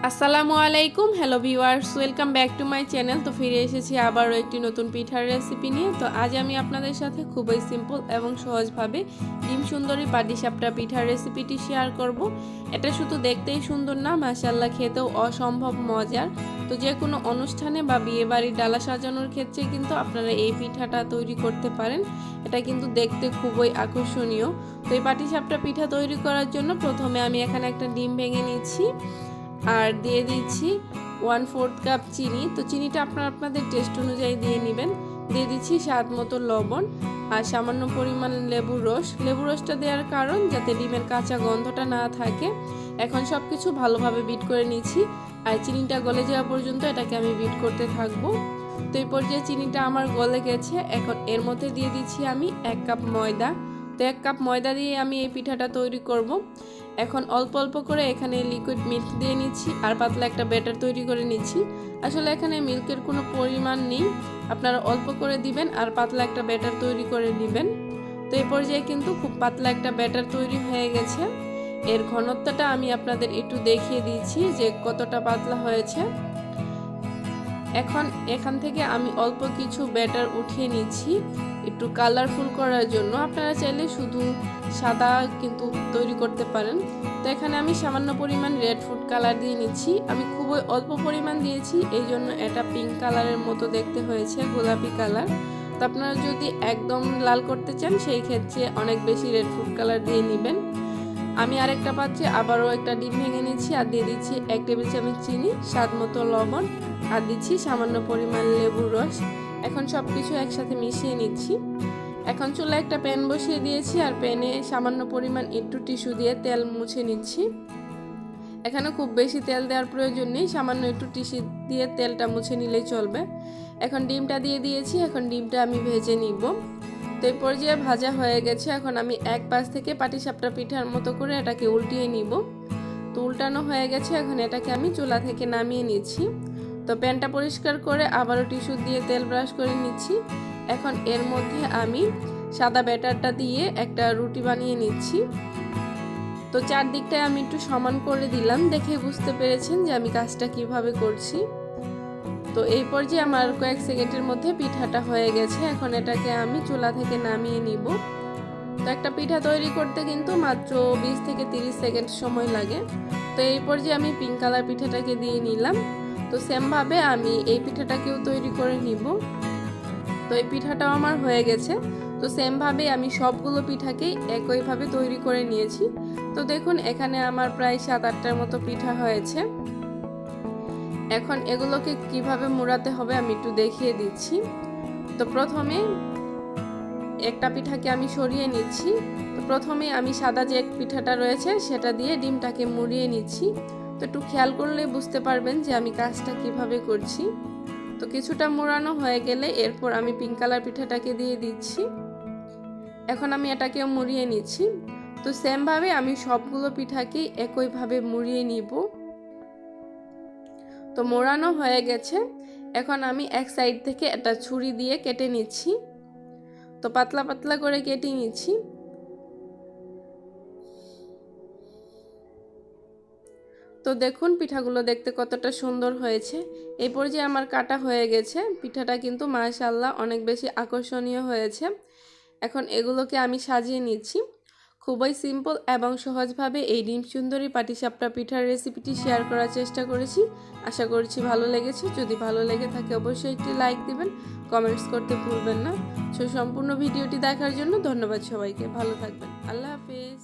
আসসালামু আলাইকুম, hello viewers, welcome back to my channel. তো ফিরে এসেছি আবারও একটি নতুন পিঠার রেসিপি নিয়ে। তো আজ আমি আপনাদের সাথে খুবই সিম্পল এবং সহজভাবে ডিম সুন্দরী পাটিসাপটা পিঠার রেসিপিটি শেয়ার করব। এটা শুধু দেখতেই সুন্দর না, মাশাআল্লাহ খেতেও অসম্ভব মজার। তো যে কোনো অনুষ্ঠানে বা বিয়েবাড়ির ডালা সাজানোর ক্ষেত্রে কিন্তু আপনারা এই পিঠাটা তৈরি করতে পারেন। এটা কিন্তু দেখতে খুবই আকর্ষণীয়। তো এই পাটিসাপটা পিঠা তৈরি করার জন্য প্রথমে আমি এখানে একটা ডিম ভেঙে নিচ্ছি আর দিয়ে দিচ্ছি 1/4 কাপ চিনি। তো চিনিটা আপনাদের টেস্ট অনুযায়ী দিয়ে নেবেন। দিয়ে দিচ্ছি স্বাদ মতো লবণ আর সামান্য পরিমাণ লেবুর রসটা দেওয়ার কারণ যাতে ডিমের কাঁচা গন্ধটা না থাকে। এখন সব কিছু ভালোভাবে বিট করে নিচ্ছি আর চিনিটা গলে যাওয়া পর্যন্ত এটাকে আমি বিট করতে থাকবো। তো এই পর্যায়ে চিনিটা আমার গলে গেছে। এখন এর মধ্যে দিয়ে দিচ্ছি আমি 1 কাপ ময়দা। তো 1 কাপ ময়দা দিয়ে আমি এই পিঠাটা তৈরি করব। এখন অল্প অল্প করে এখানে লিকুইড মিল্ক দিয়ে নিচ্ছি আর পাতলা একটা ব্যাটার তৈরি করে নিচ্ছি। আসলে এখানে মিল্কের কোনো পরিমাণ নেই, আপনারা অল্প করে দিবেন আর পাতলা একটা ব্যাটার তৈরি করে নেবেন। তো এই পর্যায়ে কিন্তু খুব পাতলা একটা ব্যাটার তৈরি হয়ে গেছে। এর ঘনত্বটা আমি আপনাদের একটু দেখিয়ে দিচ্ছি যে কতটা পাতলা হয়েছে। এখন এখান থেকে আমি অল্প কিছু ব্যাটার উঠিয়ে নিচ্ছি একটু কালারফুল করার জন্য। আপনারা চাইলে শুধু সাদা কিন্তু তৈরি করতে পারেন। তো এখানে আমি সামান্য পরিমাণ রেড ফুড কালার দিয়ে নিচ্ছি। আমি খুবই অল্প পরিমাণ দিয়েছি, এই জন্য এটা পিঙ্ক কালারের মতো দেখতে হয়েছে, গোলাপি কালার। তো আপনারা যদি একদম লাল করতে চান সেই ক্ষেত্রে অনেক বেশি রেড ফুড কালার দিয়ে নেবেন। আমি আরেকটা পাত্রে আবারও একটা ডিম ভেঙে নিচ্ছি আর দিয়ে দিচ্ছি 1 টেবিল চামচ চিনি, স্বাদ মতো লবণ আর দিচ্ছি সামান্য পরিমাণ লেবুর রস। এখন সব কিছু একসাথে মিশিয়ে নিচ্ছি। এখন চুলায় একটা প্যান বসিয়ে দিয়েছি আর প্যানে সামান্য পরিমাণ একটু টিস্যু দিয়ে তেল মুছে নিচ্ছি। এখানে খুব বেশি তেল দেওয়ার প্রয়োজন নেই, সামান্য একটু টিস্যু দিয়ে তেলটা মুছে নিলেই চলবে। এখন ডিমটা দিয়ে দিয়েছি, এখন ডিমটা আমি ভেজে নিব। তো এই পর্যায়ে ভাজা হয়ে গেছে। এখন আমি এক পাশ থেকে পাটিসাপটা পিঠার মতো করে এটাকে উল্টিয়ে নিব। তো উল্টানো হয়ে গেছে, এখন এটাকে আমি চুলা থেকে নামিয়ে নিচ্ছি। তো প্যানটা পরিষ্কার করে আবারও টিস্যু দিয়ে তেল ব্রাশ করে নিচ্ছি। এখন এর মধ্যে আমি সাদা ব্যাটারটা দিয়ে একটা রুটি বানিয়ে নিচ্ছি। তো চারদিকটায় আমি একটু সমান করে দিলাম, দেখে বুঝতে পেরেছেন যে আমি কাজটা কিভাবে করছি। তো এই পর্যায়ে আমার কয়েক সেকেন্ডের মধ্যে পিঠাটা হয়ে গেছে। এখন এটাকে আমি চুলা থেকে নামিয়ে নিব। তো একটা পিঠা তৈরি করতে কিন্তু মাত্র 20 থেকে 30 সেকেন্ড সময় লাগে। তো এই পর্যায়ে আমি পিঙ্ক কালার পিঠাটাকে দিয়ে নিলাম। তো সেমভাবে আমি এই পিঠাটাকেও তৈরি করে নিব। তো এই পিঠাটাও আমার হয়ে গেছে। তো সেমভাবে আমি সবগুলো পিঠাকেই একইভাবে তৈরি করে নিয়েছি। তো দেখুন এখানে আমার প্রায় 7-8টার মতো পিঠা হয়েছে। এখন এগুলোকে কিভাবে মুড়াতে হবে আমি একটু দেখিয়ে দিচ্ছি। তো প্রথমে একটা পিঠাকে আমি সরিয়ে নিচ্ছি। তো প্রথমে আমি সাদা যে পিঠাটা রয়েছে সেটা দিয়ে ডিমটাকে মুড়িয়ে নিচ্ছি। তো একটু খেয়াল করলে বুঝতে পারবেন যে আমি কাজটা কিভাবে করছি। তো কিছুটা মুড়ানো হয়ে গেলে এরপর আমি পিঙ্ক কালার পিঠাটাকে দিয়ে দিচ্ছি। এখন আমি এটাকেও মুড়িয়ে নিচ্ছি। তো সেমভাবে আমি সবগুলো পিঠাকেই একইভাবে মুড়িয়ে নিব। তো মোড়ানো হয়ে গেছে। এখন আমি এক সাইড থেকে একটা ছুরি দিয়ে কেটে নিচ্ছি। তো পাতলা পাতলা করে কেটে নিচ্ছি। তো দেখুন পিঠাগুলো দেখতে কতটা সুন্দর হয়েছে। এই পর্যায়ে আমার কাটা হয়ে গেছে। পিঠাটা কিন্তু মাশাআল্লাহ অনেক বেশি আকর্ষণীয় হয়েছে। এখন এগুলোকে আমি সাজিয়ে নিচ্ছি। খুবই সিম্পল এবং সহজভাবে এই ডিম সুন্দরী পাটিসাপটা পিঠার রেসিপিটি শেয়ার করার চেষ্টা করেছি। আশা করছি ভালো লেগেছে। যদি ভালো লেগে থাকে অবশ্যই একটি লাইক দিবেন, কমেন্টস করতে ভুলবেন না। সম্পূর্ণ ভিডিওটি দেখার জন্য ধন্যবাদ সবাইকে। ভালো থাকবেন। আল্লাহ হাফেজ।